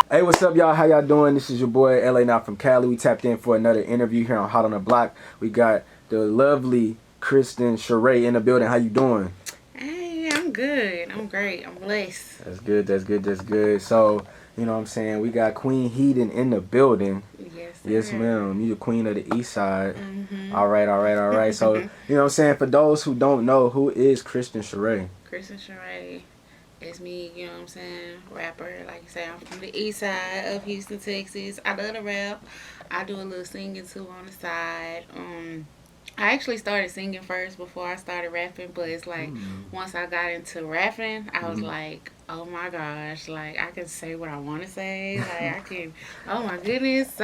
Hey, what's up, y'all? How y'all doing? This is your boy LA Now from Cali. We tapped in for another interview here on Hot on the Block. We got the lovely KRISTEN CHEREI in the building. How you doing? Hey, I'm good. I'm great. I'm blessed. That's good. That's good. That's good. So, you know what I'm saying? We got Queen HEATHEN in the building. Yes, sir. Yes, ma'am. You the queen of the east side. Mm-hmm. All right, all right, all right. So, you know what I'm saying? For those who don't know, who is KRISTEN CHEREI? KRISTEN CHEREI is me, you know what I'm saying? Rapper. Like you say, I'm from the east side of Houston, Texas. I love to rap. I do a little singing too on the side. I actually started singing first before I started rapping, but it's like once I got into rapping, I was like, oh my gosh, like I can say what I want to say, like I can, oh my goodness.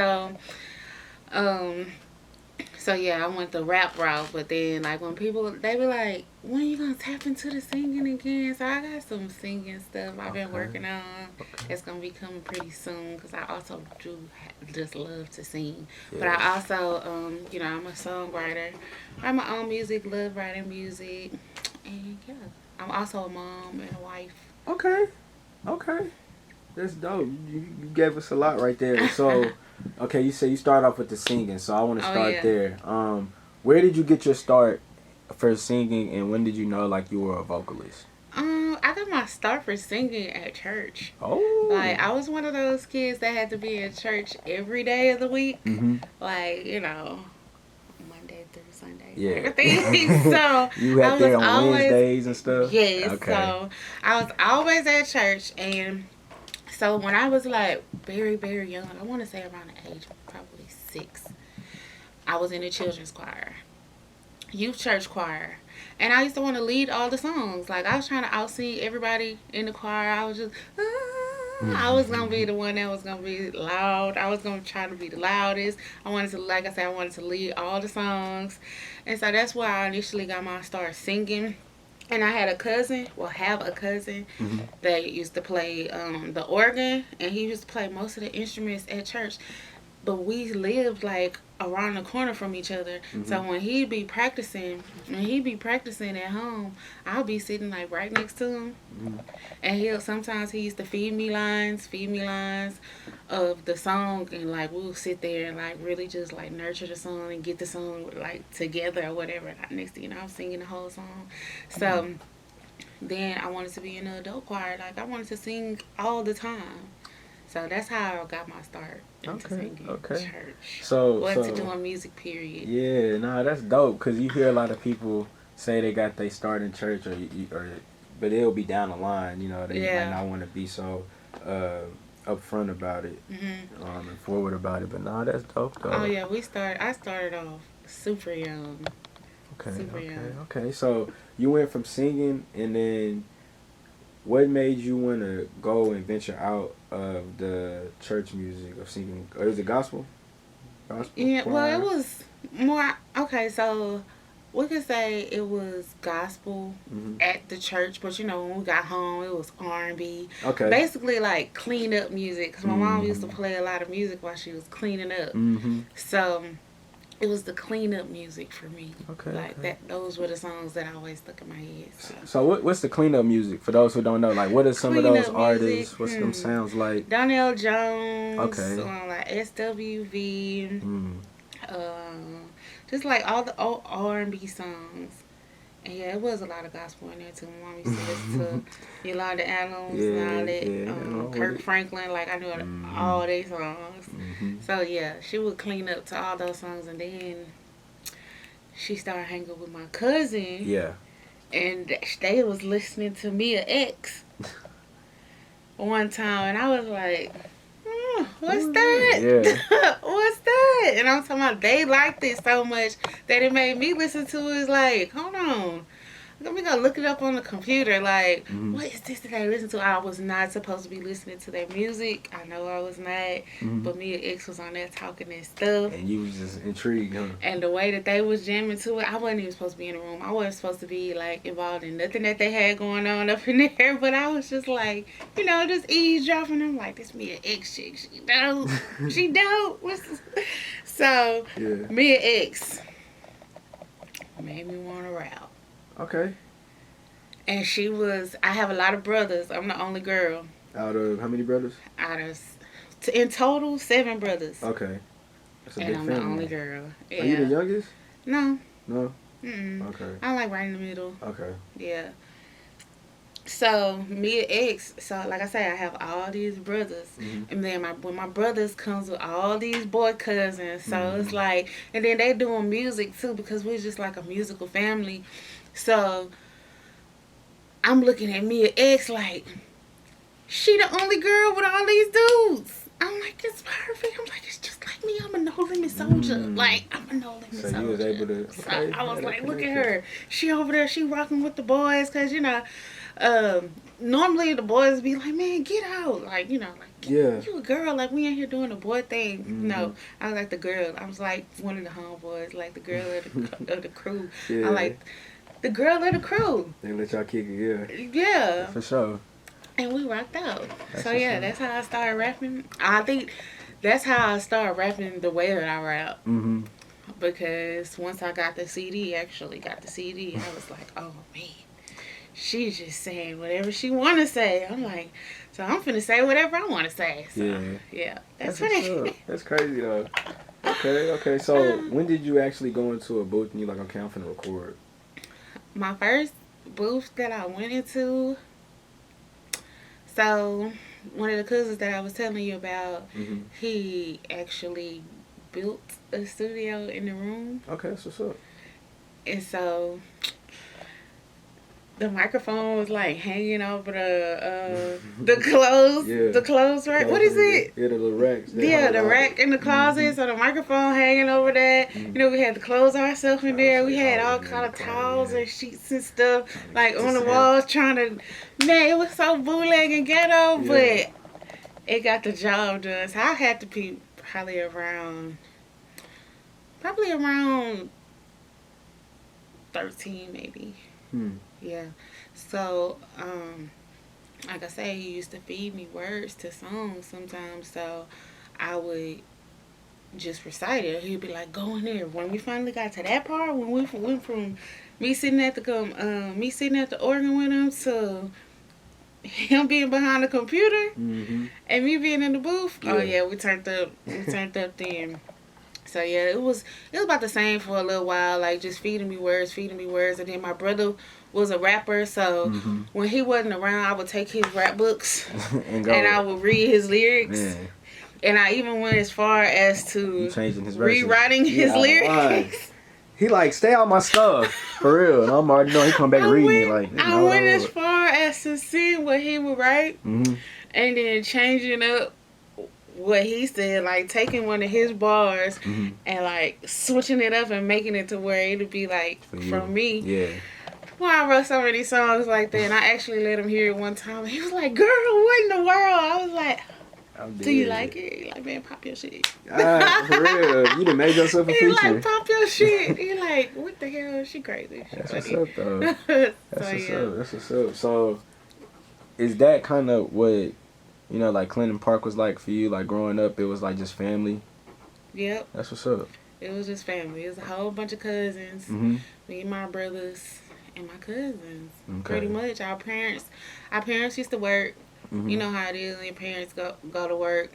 Um, So yeah, I went the rap route, but then like when people they be like, "When you gonna tap into the singing again?" So I got some singing stuff I've been working on. It's gonna be coming pretty soon because I also do just love to sing. Yeah. But I also, you know, I'm a songwriter. I write my own music, love writing music, and yeah, I'm also a mom and a wife. Okay. Okay. That's dope. You gave us a lot right there. So, okay, you say you start off with the singing, so I want to start there. Where did you get your start for singing, and when did you know like you were a vocalist? I got my start for singing at church. Oh. Like I was one of those kids that had to be in church every day of the week. Like, you know, Monday through Sunday. Yeah. Everything. So you had there on Wednesdays and stuff? Yes. Okay. So I was always at church, and so when I was like very, very young, I want to say around the age of probably 6, I was in the children's choir, youth church choir. And I used to want to lead all the songs. Like I was trying to out-sing everybody in the choir. I was just, I was going to be the one that was going to be loud. I was going to try to be the loudest. I wanted to, like I said, I wanted to lead all the songs. And so that's where I initially got my start singing. And I had a cousin, have a cousin that used to play the organ, and he used to play most of the instruments at church. But we lived like around the corner from each other. So when he'd be practicing at home, I'll be sitting like right next to him. And sometimes he used to feed me lines of the song, and like we'll sit there and like really just like nurture the song and get the song like together or whatever. And next thing you know, I'm singing the whole song. So then I wanted to be in the adult choir. Like I wanted to sing all the time. So that's how I got my start into singing church. So to doing music, period. Yeah, nah, that's dope because you hear a lot of people say they got their start in church, but it'll be down the line. You know, they might not want to be so upfront about it and forward about it. But nah, that's dope though. Oh yeah, I started off super young. Okay. So you went from singing, and then what made you want to go and venture out of the church music of singing? Or is it gospel? Yeah, well, it was more, okay, so we could say it was gospel at the church, but you know, when we got home, it was R&B. Okay. Basically, like, clean up music, because my mom used to play a lot of music while she was cleaning up. So it was the clean up music for me. Those were the songs that always stuck in my head. So what's the clean up music for those who don't know? Like, what are some of those artists? What's them sounds like? Donnell Jones. Okay. Like SWV. Just like all the old R&B songs. And yeah, it was a lot of gospel in there too. My mom used to listen to Yolanda Adams and all that. Kirk Franklin, like I knew all their songs. So yeah, she would clean up to all those songs, and then she started hanging with my cousin. Yeah. And they was listening to Mia X one time, and I was like, what's that? Yeah. What's that? And I'm talking about they liked it so much that it made me listen to it. It's like, hold on. Let me go look it up on the computer. Like, what is this that I listen to? I was not supposed to be listening to their music. I know I was not. But me and X was on there talking that stuff. And you was just intrigued, huh? And the way that they was jamming to it, I wasn't even supposed to be in the room. I wasn't supposed to be, like, involved in nothing that they had going on up in there. But I was just, like, you know, just eavesdropping. I'm like, this me and X chick. She dope. She dope. So, me and X made me want to rap. Okay. And I have a lot of brothers. I'm the only girl. Out of how many brothers? Out of In total, 7 brothers. Okay. That's a and big I'm family. the only girl. Yeah. Are you the youngest? No. No? Mm-mm. Okay. I'm like right in the middle. Okay. Yeah. So me and ex, so like I say, I have all these brothers, and then when my brothers comes with all these boy cousins, so it's like, and then they doing music too because we're just like a musical family. So I'm looking at me and ex like, she the only girl with all these dudes. I'm like, it's perfect. I'm like, it's just like me. I'm a no limit soldier. Like, I'm a no limit soldier. So you was able to. Okay, so I was like, look at her. She over there. She rocking with the boys because normally the boys be like, man, get out. Like, like, you a girl. Like, we in here doing the boy thing. No, I was like the girl. I was like one of the homeboys, like the girl of the crew. Yeah. I like the girl of the crew. They let y'all kick it, yeah. Yeah. For sure. And we rocked out. That's how I started rapping. I think that's how I started rapping the way that I rap. Mm-hmm. Because once I got the CD, I was like, oh, man. She's just saying whatever she want to say. I'm like, so I'm finna say whatever I want to say. So, yeah. That's funny. That's crazy, though. Okay. So, when did you actually go into a booth and you're like, okay, I'm finna record? My first booth that I went into... So, one of the cousins that I was telling you about, he actually built a studio in the room. Okay, that's what's up. And so, the microphone was like hanging over the clothes, the clothes rack. What is it? Yeah, the little racks. The rack in the closet. So the microphone hanging over that. We had the clothes ourselves in there. We had all kind of towels and sheets and stuff like on the walls trying to. Man, it was so bootleg and ghetto, but it got the job done. So I had to be probably around 13 maybe. Yeah. So, like I say, he used to feed me words to songs sometimes. So I would just recite it. He'd be like, go in there. When we finally got to that part, when we went from me sitting at the organ with him to him being behind the computer and me being in the booth. Yeah. Oh yeah, we turned up then. So yeah, it was about the same for a little while, like just feeding me words, and then my brother was a rapper, so when he wasn't around, I would take his rap books and I would read his lyrics. Man. And I even went as far as to rewriting his lyrics. He like, stay out my stuff, for real. And I'm already know he come back reading it. Like, I went as far as to see what he would write and then changing up what he said, like taking one of his bars and like switching it up and making it to where it'd be like from me. Yeah. Well, I wrote so many songs like that, and I actually let him hear it one time. He was like, "Girl, what in the world?" I was like, "Do you like it?" He like, "Man, pop your shit." For real, you done made yourself a feature. He like, "Pop your shit." He like, "What the hell? She crazy." That's what's up, though. That's what's up. So, is that kind of what? Like Clinton Park was like for you, like growing up, it was like just family? Yep. That's what's up. It was just family. It was a whole bunch of cousins. Me and my brothers and my cousins. Okay. Pretty much. Our parents used to work. You know how it is when your parents go to work.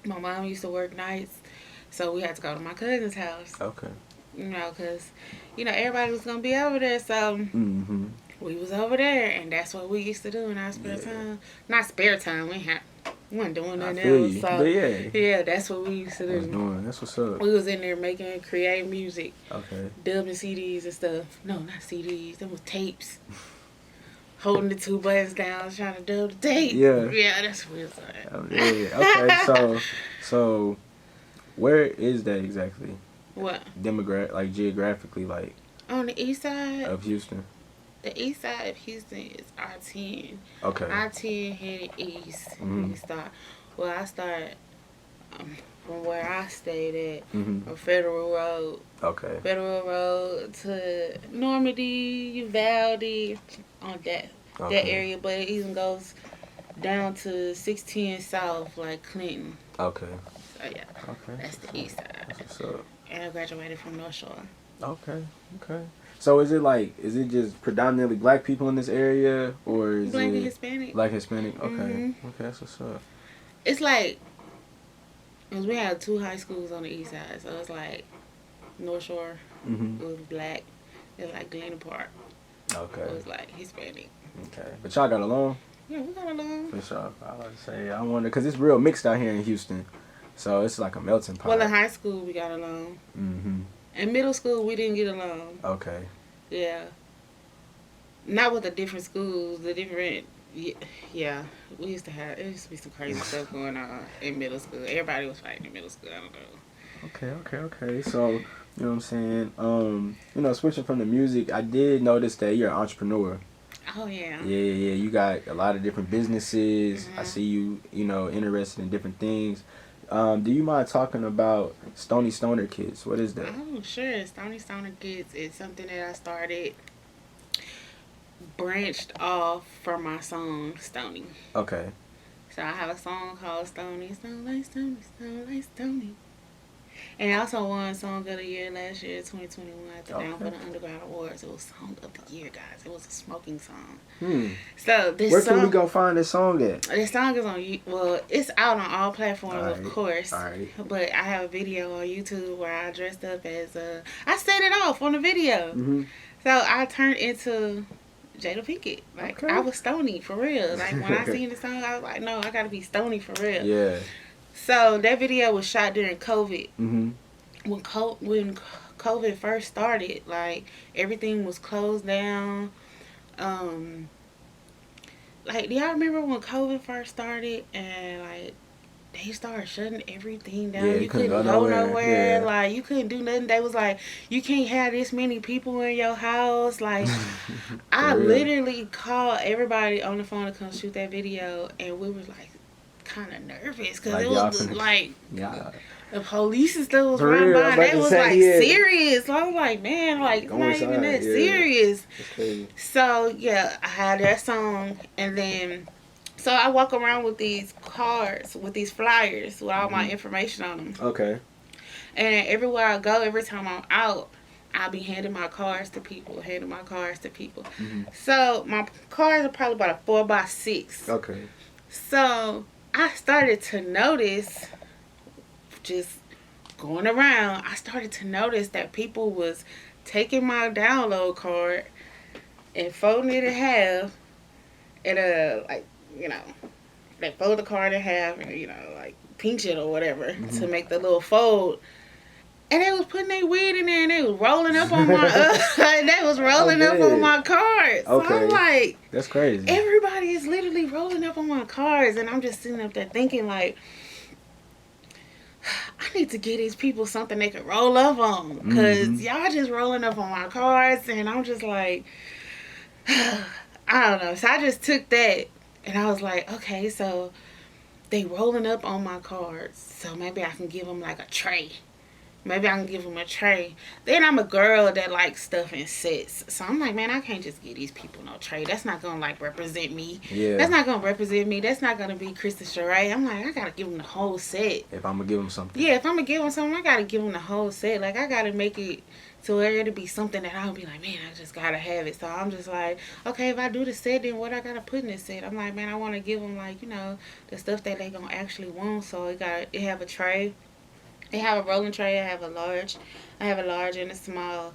My mom used to work nights, so we had to go to my cousin's house. Okay. Because, everybody was going to be over there, so... We was over there, and that's what we used to do in our spare time. Not spare time. We weren't doing nothing else. So yeah, that's what we used to do. That's what's up. We was in there creating music. Okay. Dubbing CDs and stuff. No, not CDs. Them was tapes. Holding the 2 buttons down, trying to dub the tape. Yeah. Yeah, that's what we was doing. Okay, so where is that exactly? What? Geographically, like. On the east side of Houston. The east side of Houston is I-10. Okay. I-10 headed east. I started from where I stayed at, on Federal Road. Okay. Federal Road to Normandy, Uvalde, on that area. But it even goes down to 610 South, like Clinton. Okay. So yeah. Okay. That's the east side. That's what's up. And I graduated from North Shore. Okay. So is it just predominantly black people in this area, or is Black and Hispanic? Black Hispanic. Okay. Okay, that's what's up. It's like Because we had 2 high schools on the east side. So it's like North Shore. Mm-hmm. It was black. It was like Glen Park. Okay. It was like Hispanic. Okay. But y'all got along? Yeah, we got along. For sure. I was to say, I wonder, because it's real mixed out here in Houston. So it's like a melting pot. Well, in high school, we got along. Mm-hmm. In middle school, we didn't get along. Okay. Yeah. Not with the different schools, the different... Yeah. It used to be some crazy stuff going on in middle school. Everybody was fighting in middle school. I don't know. Okay. So, you know what I'm saying? You know, switching from the music, I did notice that you're an entrepreneur. Oh, yeah. Yeah. You got a lot of different businesses. Mm-hmm. I see you, you know, interested in different things. Do you mind talking about Stony Stoner Kids? What is that? Oh, sure. Stony Stoner Kids is something that I started, branched off from my song, Stony. Okay. So I have a song called Stony, Stone like Stony, Stone like Stony. And I also won Song of the Year last year, 2021, at the Down for the Underground Awards. It was Song of the Year, guys. It was a smoking song. So this Where song, can we go find this song at? this song is on, well, it's out on all platforms, Alright, of course. alright. But I have a video on YouTube where I dressed up as I set it off on the video. Mm-hmm. So I turned into Jada Pinkett. Like, Okay. I was Stony for real. Like, when I seen the song, I was like, no, I gotta be Stony for real. Yeah. So that video was shot during COVID. Mm-hmm. When COVID first started, like, everything was closed down. Like, do y'all remember when COVID first started and, like, they started shutting everything down? Yeah, you couldn't go nowhere. Yeah. Like, you couldn't do nothing. They was like, you can't have this many people in your house. Like, I real. literally called everybody on the phone to come shoot that video, and we were, like, kind of nervous because Like, it y'all was, finna- like... Yeah. The police and stuff was For running real, by. I'm about That to was say, like yeah. serious. So I was like, man, like, it's Go not inside, even that yeah. serious. That's crazy. So yeah, I had that song, and then so I walk around with these cards, with these flyers, with all my information on them. Okay. And everywhere I go, every time I'm out, I'll be handing my cards to people, Mm-hmm. So my cards are probably about a 4x6. Okay. So I started to notice, just going around, I started to notice that people was taking my download card and folding it in half, and like, you know, they fold the card in half and, you know, like, pinch it or whatever to make the little fold. And they was putting their weed in there, and they was rolling up on my up on my cards. So Okay. I'm like, That's crazy. everybody is literally rolling up on my cards, and I'm just sitting up there thinking, like, I need to give these people something they can roll up on, because y'all just rolling up on my cards, and I'm just like, I don't know. So I just took that, and I was like, okay, so they rolling up on my cards, so maybe I can give them like a tray. Maybe I can give them a tray. Then I'm a girl that likes stuff in sets. So I'm like, man, I can't just give these people no tray. That's not going to, like, represent me. Yeah. That's not going to represent me. That's not going to be KRISTEN CHEREI. I'm like, I got to give them the whole set. If I'm going to give them something. Yeah, if I'm going to give them something, I got to give them the whole set. Like, I got to make it to where it'll be something that I'll be like, man, I just got to have it. So I'm just like, okay, if I do the set, then what I got to put in this set? I'm like, man, I want to give them, like, you know, the stuff that they going to actually want. So it have a tray. They have a rolling tray. I have a large and a small.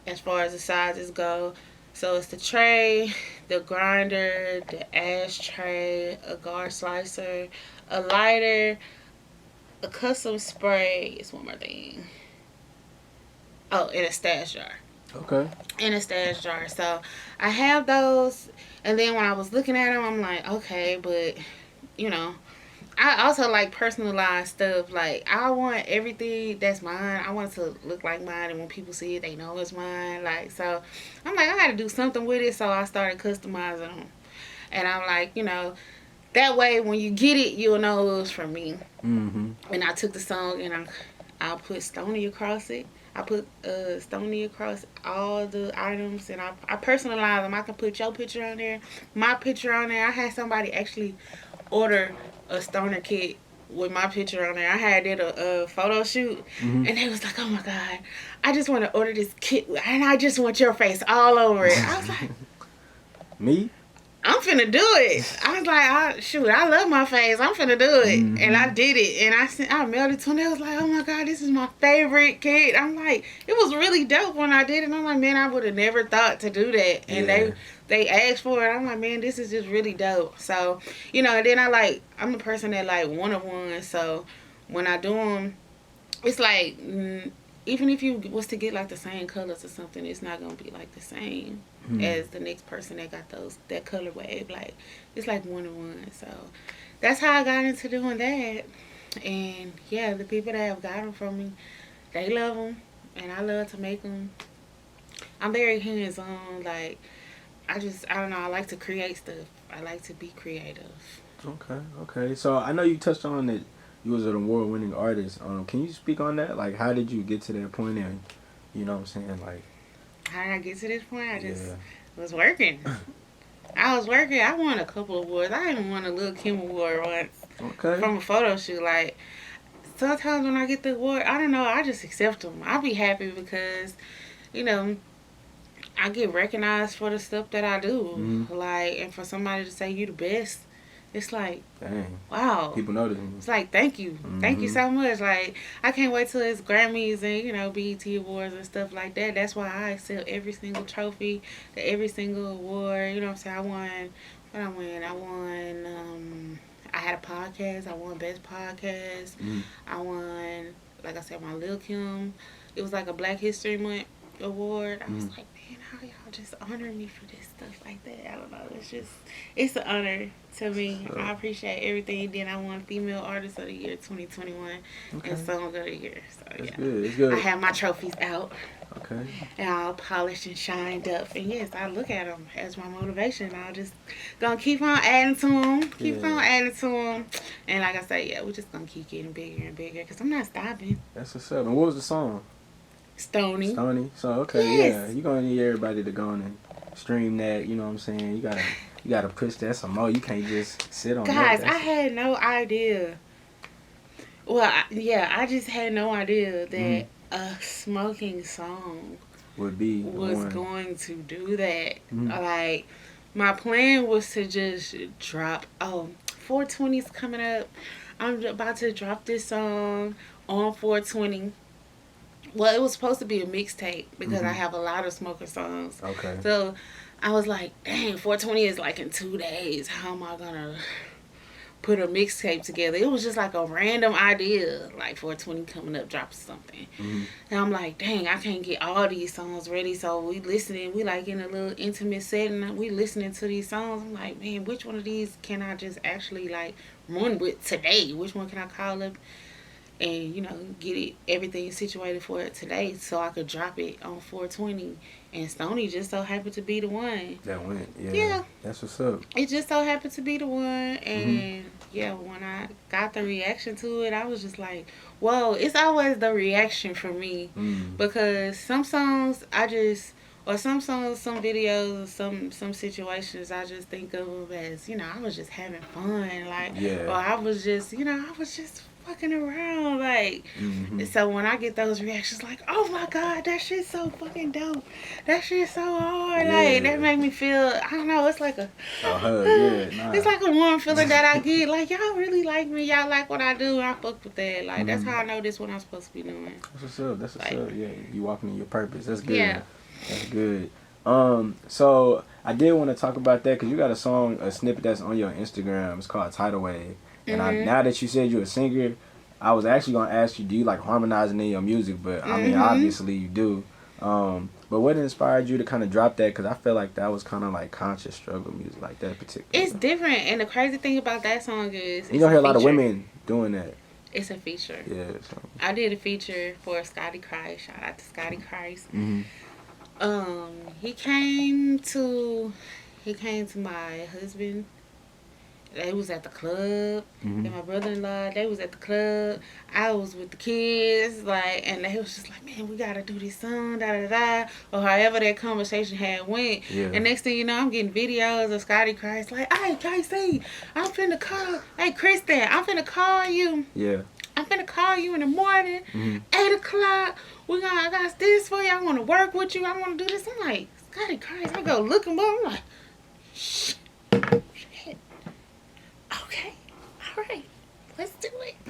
As far as the sizes go, so it's the tray, the grinder, the ashtray, a guard slicer, a lighter, a custom spray. It's one more thing. Oh, and a stash jar. Okay. In a stash jar. So I have those, and then when I was looking at them, I'm like, okay, but you know, I also like personalized stuff. Like, I want everything that's mine, I want it to look like mine, and when people see it, they know it's mine. Like, so I'm like, I gotta do something with it. So I started customizing them, and I'm like, you know, that way when you get it, you'll know it was from me. And I took the song and I put Stony across it. I put Stony across all the items, and I personalize them. I can put your picture on there, my picture on there. I had somebody actually order a stoner kit with my picture on there. I had did a photo shoot, and they was like, oh my God, I just want to order this kit, and I just want your face all over it. I was like, Me? I'm finna do it. I was like, shoot, I love my face. I'm finna do it. Mm-hmm. And I did it. And I mailed it to them. They was like, oh my God, this is my favorite kid. I'm like, it was really dope when I did it. I'm like, man, I would have never thought to do that. And they asked for it. I'm like, man, this is just really dope. So, you know, and then I'm a person that like one-of-one. So when I do them, it's like, even if you was to get like the same colors or something, it's not gonna be like the same as the next person that got that color wave. Like, it's like one-on-one. So that's how I got into doing that. And yeah, the people that have got them from me, they love them, and I love to make them. I'm very hands-on. Like, I don't know, I like to create stuff. I like to be creative. Okay. So I know you touched on that you was an award-winning artist. Can you speak on that? Like, how did you get to that point? And you know what I'm saying? Like, how did I get to this point? I just was working. I won a couple of awards. I even won a Lil' Kim award once. Okay. From a photo shoot. Like, sometimes when I get the award, I don't know, I just accept them. I'll be happy because, you know, I get recognized for the stuff that I do. Mm-hmm. Like, and for somebody to say you the best, it's like, dang. Wow. People notice. It's like, thank you. Mm-hmm. Thank you so much. Like, I can't wait till it's Grammys and, you know, BET Awards and stuff like that. That's why I accept every single trophy, every single award. You know what I'm saying? I won, I had a podcast. I won Best Podcast. Mm-hmm. I won, like I said, my Lil' Kim. It was like a Black History Month award. I was like, man, how y'all just honor me for this stuff like that? I don't know. It's an honor to me. I appreciate everything. Then I won Female Artist of the Year 2021 and Song of the Year. So That's good. It's good. I have my trophies out. Okay. And all polished and shined up. And yes, I look at them as my motivation. I'll just gonna keep on adding to them. Keep on adding to them. And like I say, we're just gonna keep getting bigger and bigger because I'm not stopping. That's what's up. And what was the song? Stony. So okay, yes. You're gonna need everybody to go on and stream that. You know what I'm saying? You gotta push that some more. You can't just sit on Guys, that. I had no idea. Well, I just had no idea that a smoking song was going to do that. Like, my plan was to just drop. 420's coming up. I'm about to drop this song on 420. Well, it was supposed to be a mixtape because I have a lot of smoker songs. Okay. So I was like, dang, 420 is like in 2 days. How am I gonna put a mixtape together? It was just like a random idea, like 420 coming up, dropping something. And I'm like, dang, I can't get all these songs ready. So we listening, we like in a little intimate setting. We listening to these songs. I'm like, man, which one of these can I just actually like run with today? Which one can I call up? And, you know, get everything situated for it today so I could drop it on 420. And Stony just so happened to be the one. That went, yeah. That's what's up. It just so happened to be the one. And, when I got the reaction to it, I was just like, whoa. It's always the reaction for me. Because some songs some songs, some videos, some situations, I just think of them as, you know, I was just having fun. Like, or I was just fucking around, like, so when I get those reactions, like, oh my God, that shit's so fucking dope, that shit's so hard, like, that make me feel, I don't know, it's like a hug, it's like a warm feeling that I get, like, y'all really like me, y'all like what I do, I fuck with that, like, that's how I know this what I'm supposed to be doing. That's what's up, yeah, you walking in your purpose, that's good, that's good. So I did want to talk about that, because you got a snippet that's on your Instagram, it's called Tidal Wave. And now that you said you're a singer, I was actually going to ask you, do you like harmonizing in your music? But I mean, obviously you do. But what inspired you to kind of drop that? Because I feel like that was kind of like conscious struggle music, like that particular. It's different. And the crazy thing about that song is... You don't hear a lot of women doing that. It's a feature. Yeah. So. I did a feature for Scotty Christ. Shout out to Scotty Christ. He came to my husband. They was at the club, and my brother-in-law, they was at the club. I was with the kids, like, and they was just like, man, we gotta do this song, da-da-da, or however that conversation had went. And next thing you know, I'm getting videos of Scotty Christ, like, hey, KC, I'm finna call, hey, KRISTEN, I'm finna call you. I'm finna call you in the morning, 8 o'clock, I got this for you, I wanna work with you, I wanna do this. I'm like, Scotty Christ, I go look him up, I'm like, shh.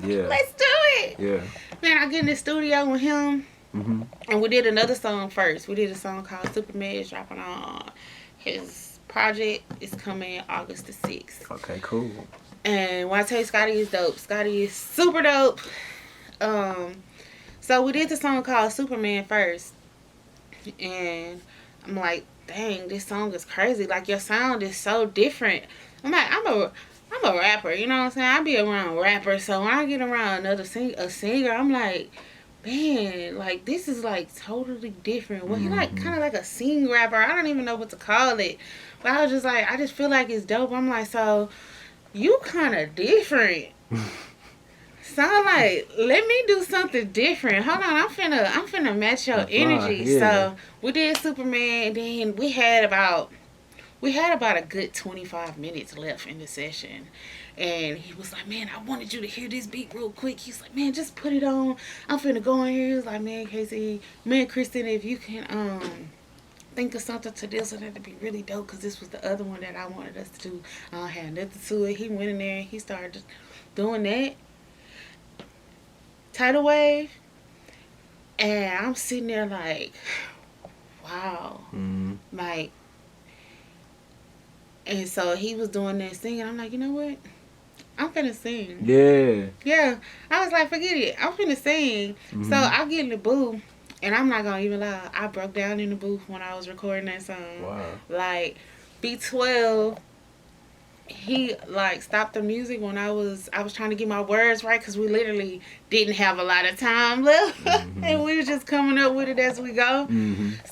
Yeah. Let's do it. Yeah. Man, I get in the studio with him. Mm-hmm. And we did another song first. We did a song called Superman is dropping on his project. Is coming August the 6th. Okay, cool. And when I tell you Scotty is dope, Scotty is super dope. So we did the song called Superman first. And I'm like, dang, this song is crazy. Like, your sound is so different. I'm like, I'm a rapper, you know what I'm saying? I be around rappers, so when I get around a singer, I'm like, man, like, this is like totally different. Well, he like kind of like a sing rapper. I don't even know what to call it, but I was just like, I just feel like it's dope. I'm like, so you kind of different. So I'm like, let me do something different. Hold on, I'm finna match your energy. Yeah. So we did Superman, and then we had about a good 25 minutes left in the session. And he was like, man, I wanted you to hear this beat real quick. He's like, man, just put it on. I'm finna go in here. He was like, man, Casey, man, Kristen, if you can think of something to this, that'd be really dope, because this was the other one that I wanted us to do. I don't have nothing to it. He went in there and he started just doing that. Tidal wave. And I'm sitting there like, wow. Like, and so he was doing that singing. I'm like, you know what? I'm finna sing. Yeah. Yeah. I was like, forget it. I'm finna sing. So I get in the booth, and I'm not gonna even lie. I broke down in the booth when I was recording that song. Wow. Like, B12, he like stopped the music when I was trying to get my words right, because we literally didn't have a lot of time left. And we was just coming up with it as we go.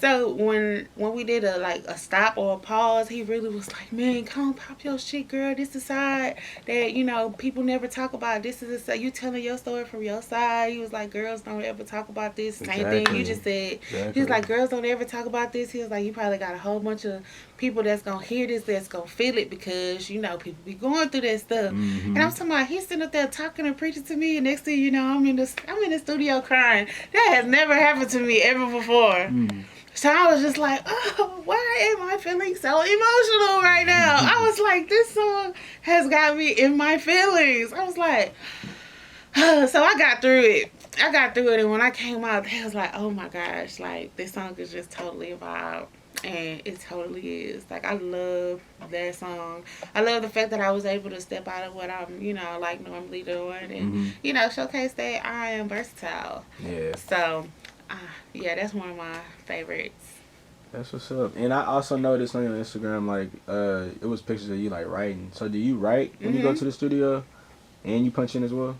So when we did a stop or a pause, he really was like, man, come pop your shit, girl. This is the side that, you know, people never talk about. This is the side, you telling your story from your side. He was like, girls don't ever talk about this. Same thing you just said. He was like, girls don't ever talk about this. He was like, you probably got a whole bunch of people that's gonna hear this, that's gonna feel it, because, you know, people be going through that stuff. And I'm talking about, he's sitting up there talking and preaching to me, and next thing you know, I'm in the studio crying. That has never happened to me ever before. So I was just like, oh, why am I feeling so emotional right now? I was like, this song has got me in my feelings. I was like, so I got through it. And when I came out, I was like, oh my gosh, like, this song is just totally a vibe. And it totally is. Like, I love that song. I love the fact that I was able to step out of what I'm, you know, like, normally doing, and, you know, showcase that I am versatile. Yeah. So, yeah, that's one of my favorites. That's what's up. And I also noticed on your Instagram, like, it was pictures of you, like, writing. So do you write when you go to the studio, and you punch in as well?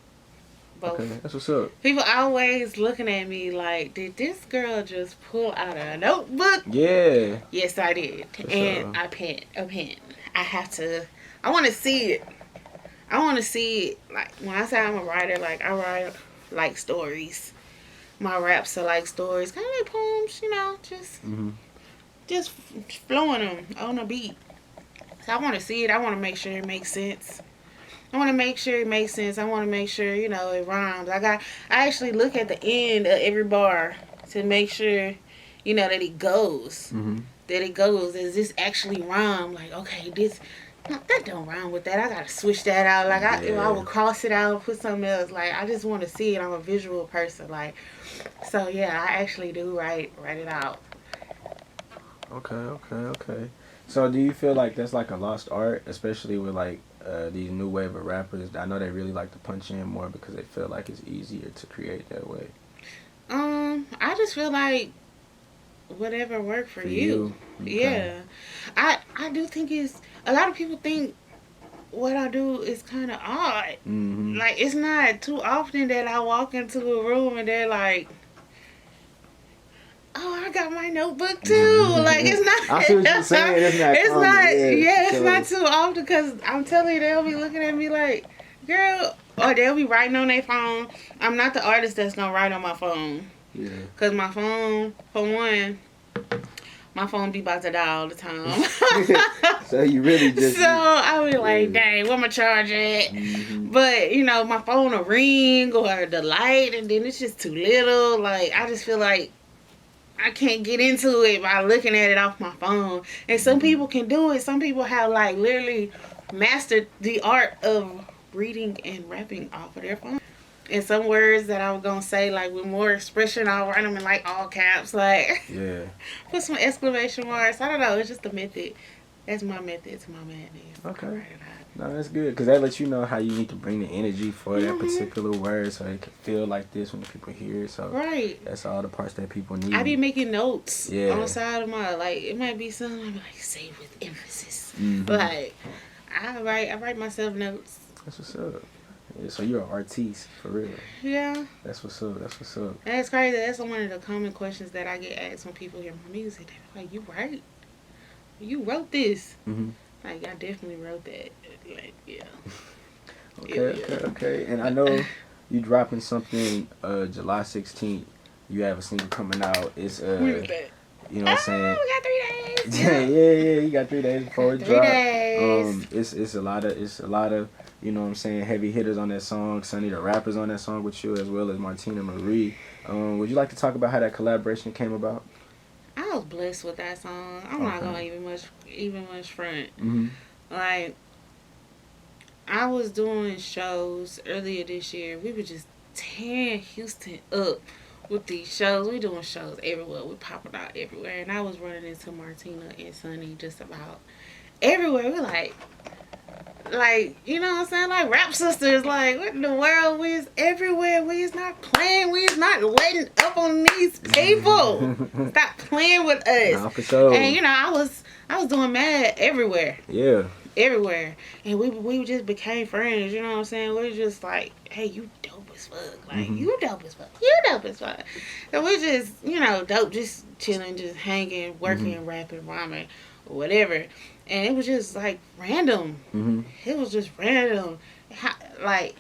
Both. Okay, that's what's up. People always looking at me like, did this girl just pull out a notebook? Yeah. Yes, I did. And I pen a pen. I want to see it. Like, when I say I'm a writer, like, I write, like, stories. My raps are like stories, kind of like poems, you know, just flowing them on a beat. So I want to see it. I want to make sure it makes sense. I want to make sure, you know, it rhymes. I actually look at the end of every bar to make sure, you know, that it goes. Does this actually rhyme? Like, okay, that don't rhyme with that. I got to switch that out. Like, I will cross it out, put something else. Like, I just want to see it. I'm a visual person. Like, so yeah, I actually do write it out. Okay. So do you feel like that's like a lost art, especially with like these new wave of rappers? I know they really like to punch in more because they feel like it's easier to create that way. I just feel like whatever worked for you. Okay. Yeah. I do think a lot of people think what I do is kind of odd. Like, it's not too often that I walk into a room and they're like, oh, I got my notebook too. Like, it's not. I see what you're saying. It's not too often, because I'm telling you, they'll be looking at me like, girl, or they'll be writing on their phone. I'm not the artist that's gonna write on my phone. Yeah. Because my phone, for one, my phone be about to die all the time. So you really just... So I be like, dang, where my charger at? But, you know, my phone will ring or the light, and then it's just too little. Like, I just feel like I can't get into it by looking at it off my phone. And some people can do it. Some people have, like, literally mastered the art of reading and rapping off of their phone. And some words that I was gonna say like with more expression, I'll write them in like all caps, like Yeah. put some exclamation marks. I don't know. It's just a method. That's my method to my madness. Okay. No, that's good because that lets you know how you need to bring the energy for that particular word, so it can feel like this when people hear it. So that's all the parts that people need. I be making notes on the side of my like. It might be something I'm like say with emphasis. Like I write myself notes. That's what's up. Yeah, so you're an artiste for real. Yeah. That's what's up. That's what's up. And it's crazy. That's one of the common questions that I get asked when people hear my music. They're like, "You write? You wrote this?" Like I definitely wrote that. Like yeah. Okay. And I know you dropping something July 16th. You have a single coming out. It's you know what I'm saying? We got 3 days. Yeah. You got 3 days before it drops. 3 days. It's a lot of you know what I'm saying, heavy hitters on that song. Sunni the rapper's on that song with you, as well as Martina Marie. Would you like to talk about how that collaboration came about? I was blessed with that song. I'm not gonna even much front. Like I was doing shows earlier this year. We were just tearing Houston up with these shows. We doing shows everywhere. We popping out everywhere. And I was running into Martina and Sunni just about everywhere. We're like, you know what I'm saying? Like rap sisters. Like, what in the world? We is everywhere. We is not playing. We is not letting up on these people. Stop playing with us. Nah, for sure. And you know, I was doing mad everywhere. Yeah. Everywhere. And we just became friends, you know what I'm saying? We're just like, hey, you dope as fuck. Like, you dope as fuck. You dope as fuck. And we're just, you know, dope, just chilling, just hanging, working, rapping, rhyming, whatever. And it was just like random. It was just random. Like,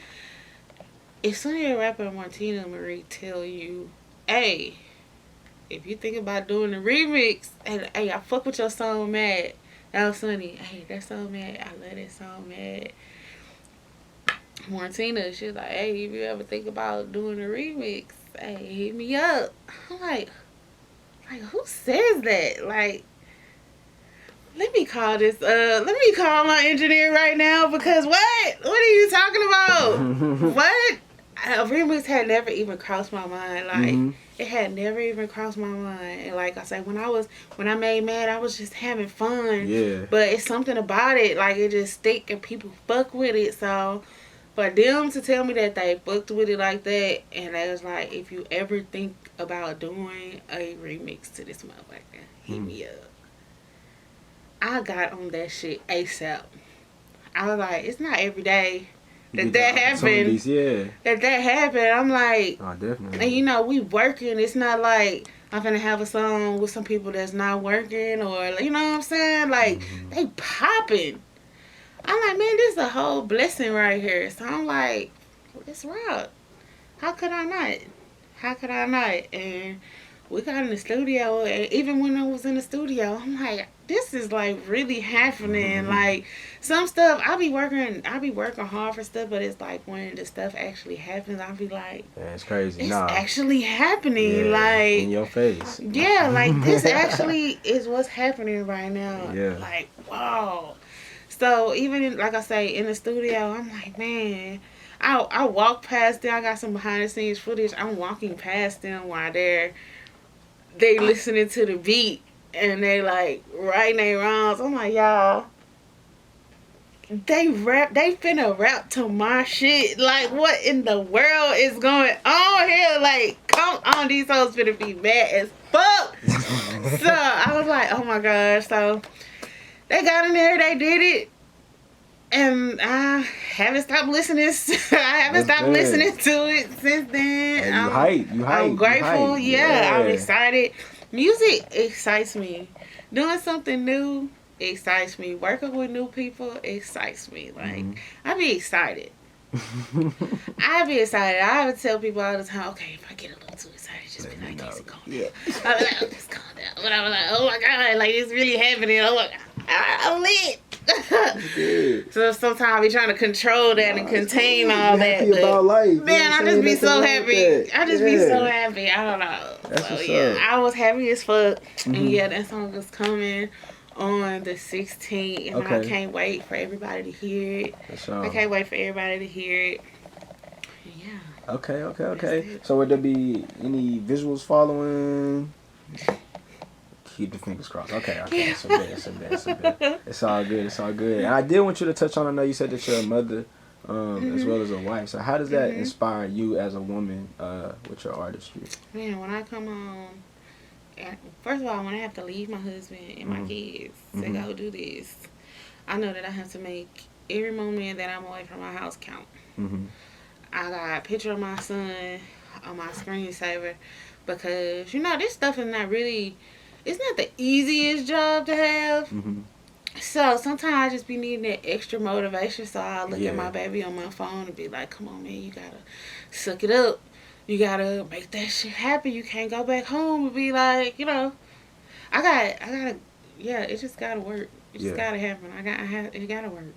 if Sunni the rapper and Martina Marie tell you, hey, if you think about doing a remix, and hey, I fuck with your song Mad. That was Sunni. Hey, that song Mad. I love that song Mad. Martina, she's like, hey, if you ever think about doing a remix, hey, hit me up. I'm like, who says that? Like, let me call my engineer right now because what? What are you talking about? What? A remix had never even crossed my mind. Like, it had never even crossed my mind. And like I said, when I made Mad, I was just having fun. Yeah. But it's something about it, like it just stick and people fuck with it. So for them to tell me that they fucked with it like that, and they was like, if you ever think about doing a remix to this motherfucker, hit me up. I got on that shit ASAP. I was like, it's not every day that happened. That happened. I'm like, oh, definitely. And you know, we working. It's not like I'm gonna have a song with some people that's not working, or you know what I'm saying? Like they popping. I'm like, man, this is a whole blessing right here. So I'm like, let's rock. How could I not? And we got in the studio, and even when I was in the studio, I'm like, this is like really happening. Like some stuff, I be working hard for stuff, but it's like when the stuff actually happens, I'll be like, that's crazy. It's actually happening. Yeah, like in your face. Yeah, like this actually is what's happening right now. Yeah. Like, wow. So even like I say, in the studio, I'm like, man, I walk past them. I got some behind the scenes footage. I'm walking past them while they listening to the beat and they like writing their rhymes. I'm like, y'all, they finna rap to my shit. Like, what in the world is going on here? Like, come on, these hoes finna be mad as fuck. So I was like, oh my gosh. So they got in there, they did it. And I haven't stopped listening. Listening to it since then. I'm grateful. Yeah, I'm excited. Music excites me. Doing something new excites me. Working with new people excites me. Like, I be excited. I would tell people all the time, okay, if I get a little too excited, just be like, Casey, calm down. I was like, just calm down. But I was like, oh my God, like it's really happening. Oh my God, I'm lit. So sometimes I be trying to control that and contain all that. About life, man, I just be so happy. I just be so happy. I don't know. So yeah, I was happy as fuck. And yeah, that song is coming on the 16th, and I can't wait for everybody to hear it. I can't wait for everybody to hear it. Yeah. Okay. So would there be any visuals following? Keep the fingers crossed. Okay. It's a bit. It's all good. And I did want you to touch on, I know you said that you're a mother, as well as a wife. So how does that inspire you as a woman with your artistry? Man, when I come home, first of all, when I have to leave my husband and my kids to go do this, I know that I have to make every moment that I'm away from my house count. I got a picture of my son on my screensaver because, this stuff is not really, it's not the easiest job to have. So sometimes I just be needing that extra motivation. So I look at my baby on my phone and be like, come on, man, you gotta suck it up. You gotta make that shit happen. You can't go back home and be like, I gotta, it just gotta work. It just gotta happen. It gotta work.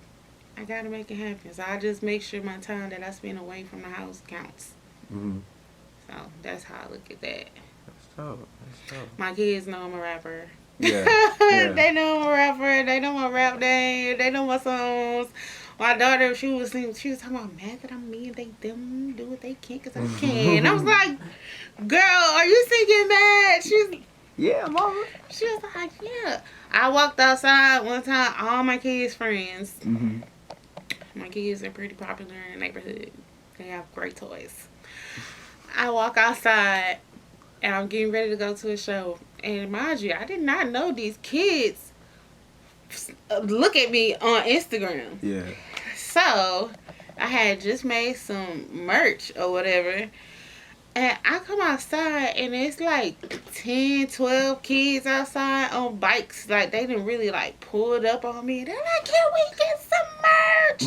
I gotta make it happen. So I just make sure my time that I spend away from the house counts. So that's how I look at that. That's dope. My kids know I'm a rapper. Yeah. They know I'm a rapper. They know my rap name. They know my songs. My daughter, she was talking about mad that I'm me and them do what they can because I can. I was like, girl, are you singing mad? Yeah, mama. She was like, yeah. I walked outside one time, all my kids' friends. My kids are pretty popular in the neighborhood. They have great toys. I walk outside and I'm getting ready to go to a show. And mind you, I did not know these kids look at me on Instagram. Yeah. So I had just made some merch or whatever. And I come outside and it's like 10, 12 kids outside on bikes. Like they didn't really like pulled up on me. They're like, can we get some merch?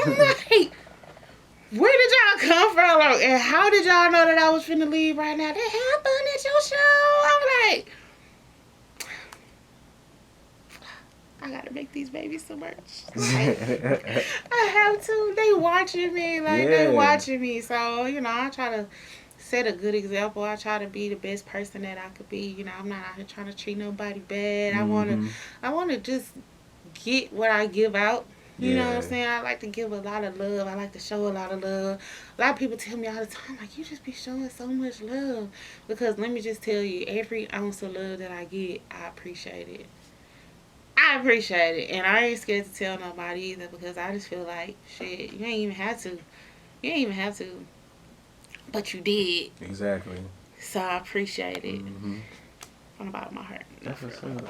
I'm like, where did y'all come from? Like, and how did y'all know that I was finna leave right now? They had fun at your show. I'm like, I gotta make these babies some merch. Like, I have to. They watching me. They watching me. So, I try to set a good example. I try to be the best person that I could be. I'm not out here trying to treat nobody bad. I wanna just get what I give out. You know what I'm saying? I like to give a lot of love. I like to show a lot of love. A lot of people tell me all the time, like, you just be showing so much love. Because let me just tell you, every ounce of love that I get, I appreciate it. I appreciate it. And I ain't scared to tell nobody either because I just feel like, shit, you ain't even have to. You ain't even have to. But you did. Exactly. So I appreciate it. From the bottom of my heart. That's what's up.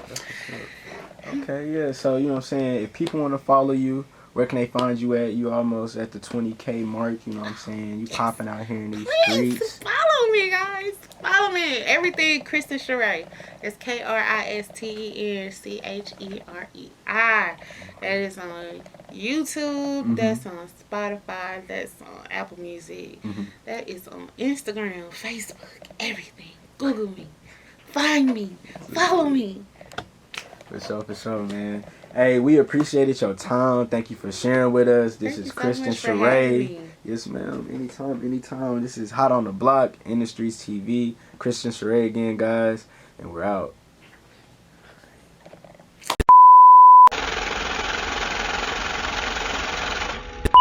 Okay, yeah. So, you know what I'm saying? If people want to follow you, where can they find you at? You almost at the 20K mark, you know what I'm saying? You popping out here in these streets. Follow me, guys. Follow me. Everything KRISTEN CHEREI. It's KRISTEN CHEREI. That is on YouTube. That's on Spotify. That's on Apple Music. That is on Instagram, Facebook, everything. Google me. Find me. Follow me. For sure, man. Hey, we appreciated your time. Thank you for sharing with us. This is KRISTEN CHEREI. Yes, ma'am. Anytime. This is Hot on the Block, IndustreetsTV. KRISTEN CHEREI again, guys. And we're out.